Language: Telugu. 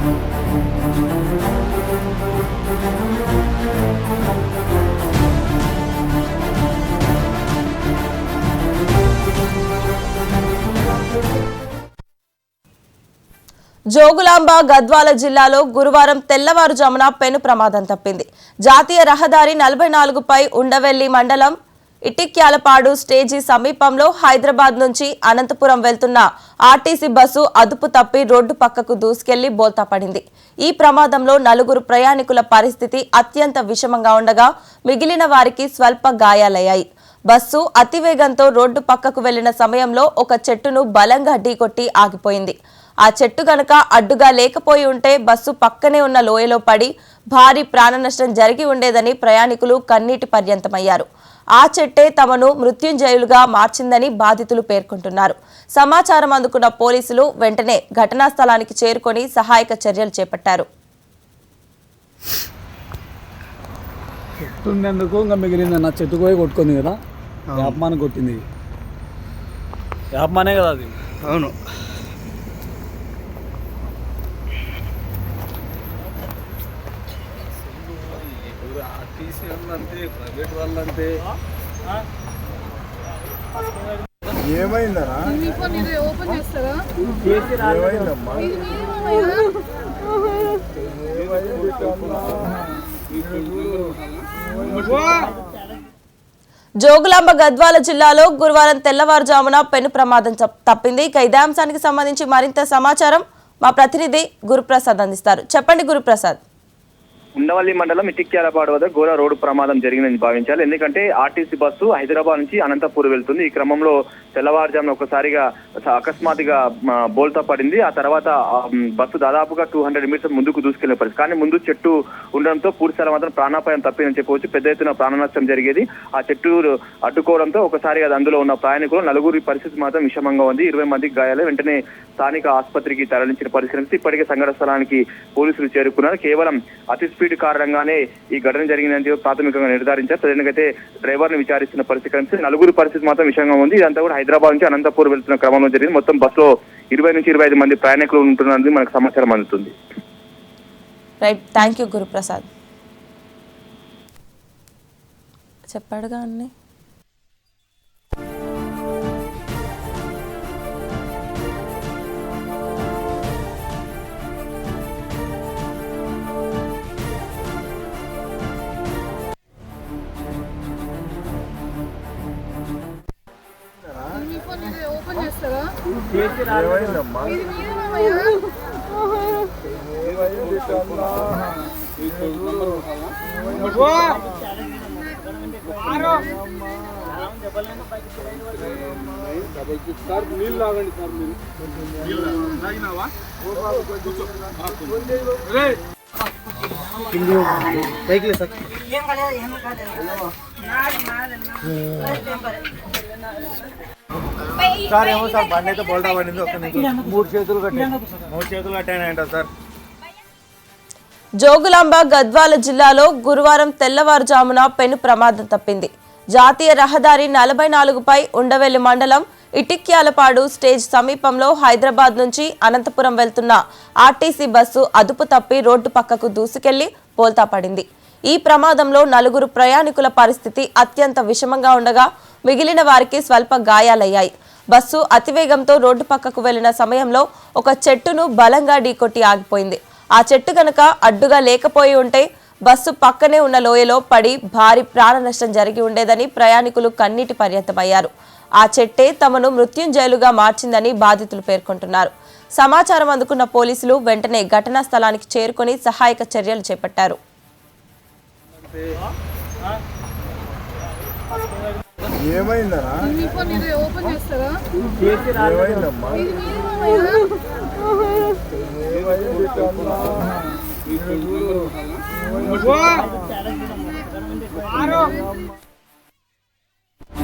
జోగులాంబ గద్వాల జిల్లాలో గురువారం తెల్లవారుజామున పెను ప్రమాదం తప్పింది. జాతీయ రహదారి 44పై ఉండవెల్లి మండలం ఇటిక్యాలపాడు స్టేజీ సమీపంలో హైదరాబాద్ నుంచి అనంతపురం వెళ్తున్న ఆర్టీసీ బస్సు అదుపు తప్పి రోడ్డు పక్కకు దూసుకెళ్లి బోల్తా పడింది. ఈ ప్రమాదంలో 4 ప్రయాణికుల పరిస్థితి అత్యంత విషమంగా ఉండగా మిగిలిన వారికి స్వల్ప గాయాలయ్యాయి. బస్సు అతివేగంతో రోడ్డు పక్కకు వెళ్లిన సమయంలో ఒక చెట్టును బలంగా ఢీకొట్టి ఆగిపోయింది. ఆ చెట్టు గనక అడ్డుగా లేకపోయి ఉంటే బస్సు పక్కనే ఉన్న లోయలో పడి భారీ ప్రాణనష్టం జరిగి ఉండేదని ప్రయాణికులు కన్నీటి పర్యంతమయ్యారు. ఆ చెట్టే తమను మృత్యుంజయులుగా మార్చిందని బాధితులు పేర్కొంటున్నారు. సమాచారం అందుకున్న పోలీసులు వెంటనే ఘటనా స్థలానికి చేరుకొని సహాయక చర్యలు చేపట్టారు. చెట్టుండేందుకు ఇంకా మిగిలింది నా చెట్టు పోయి కొట్టుకుంది కదా, యాప్మాని కొట్టింది. యాప్మానే కదా అది. అవును. ఆర్టీసీ వాళ్ళంతే, ప్రైవేట్ వాళ్ళంతే. ఏమైందరా? ఓపెన్ చేస్తారా? ఏమైందమ్మా? జోగులాంబ గద్వాల జిల్లాలో గురువారం తెల్లవారుజామున పెను ప్రమాదం తప్పింది. ఇదే అంశానికి సంబంధించి మరింత సమాచారం మా ప్రతినిధి గురుప్రసాద్ అందిస్తారు. చెప్పండి గురుప్రసాద్. ఉండవల్లి మండలం ఇటిక్యాలపాడు వద్ద ఘోర రోడ్డు ప్రమాదం జరిగిందని భావించాలి. ఎందుకంటే ఆర్టీసీ బస్సు హైదరాబాద్ నుంచి అనంతపూర్ వెళ్తుంది. ఈ క్రమంలో తెల్లవారుజామున ఒకసారిగా అకస్మాత్తుగా బోల్తా పడింది. ఆ తర్వాత బస్సు దాదాపుగా 200 మీటర్స్ ముందుకు దూసుకెళ్లే పరిస్థితి. కానీ ముందు చెట్టు ఉండడంతో పూర్తిస్థాయి మాత్రం ప్రాణాపాయం తప్పిందని చెప్పవచ్చు. పెద్ద ఎత్తున ప్రాణ నష్టం జరిగేది. ఆ చెట్టు అడ్డుకోవడంతో ఒకసారిగా అందులో ఉన్న ప్రయాణికులు 4 పరిస్థితి మాత్రం విషమంగా ఉంది. 20 మందికి గాయాలు. వెంటనే స్థానిక ఆసుపత్రికి తరలించిన పరిస్థితి. ఇప్పటికే సంఘటన స్థలానికి పోలీసులు చేరుకున్నారు. కేవలం అతి స్పీడ్ కారణంగానే ఈ ఘటన జరిగిందని ప్రాథమికంగా నిర్ధారించారు. ప్రజలకైతే డ్రైవర్ ని విచారిస్తున్న పరిస్థితి కనిపిస్తుంది. 4 పరిస్థితి మాత్రం విషయంగా ఉంది. ఇదంతా కూడా హైదరాబాద్ నుంచి అనంతపూర్ వెళ్తున్న క్రమంలో జరిగింది. మొత్తం బస్సులో 20 నుంచి 25 మంది ప్రయాణికులు ఉంటున్నది మనకు సమాచారం అందుతుంది. Right, thank you Guruprasad. చెప్పాడుగా అన్నీ. ఓపెన్ చేస్తారా? ఏమైందమ్మా? సార్ నీళ్ళు తాగండి సార్. మీరు తాగినావా? సార్ ఏమో సార్ బండి అయితే బోల్టా పడింది. ఒక 3 చేతులు కట్టాయంట సార్. జోగులాంబ గద్వాల జిల్లాలో గురువారం తెల్లవారుజామున పెను ప్రమాదం తప్పింది. జాతీయ రహదారి 44పై ఉండవెల్లి మండలం ఇటిక్యాలపాడు స్టేజ్ సమీపంలో హైదరాబాద్ నుంచి అనంతపురం వెళ్తున్న ఆర్టీసీ బస్సు అదుపు తప్పి రోడ్డు పక్కకు దూసుకెళ్లి బోల్తా పడింది. ఈ ప్రమాదంలో 4 ప్రయాణికుల పరిస్థితి అత్యంత విషమంగా ఉండగా మిగిలిన వారికి స్వల్ప గాయాలయ్యాయి. బస్సు అతివేగంతో రోడ్డు పక్కకు వెళ్లిన సమయంలో ఒక చెట్టును బలంగా ఢీకొట్టి ఆగిపోయింది. ఆ చెట్టు గనక అడ్డుగా లేకపోయి ఉంటే బస్సు పక్కనే ఉన్న లోయలో పడి భారీ ప్రాణ నష్టం జరిగి ఉండేదని ప్రయాణికులు కన్నీటి పర్యంతమయ్యారు. ఆ చెట్టే తమను మృత్యుంజయులుగా మార్చిందని బాధితులు పేర్కొంటున్నారు. సమాచారం అందుకున్న పోలీసులు వెంటనే ఘటనా స్థలానికి చేరుకొని సహాయక చర్యలు చేపట్టారు. ఏమైందరా? ఓపెన్ చేస్తారా? ఏమైందమ్మా? ఏమైంది?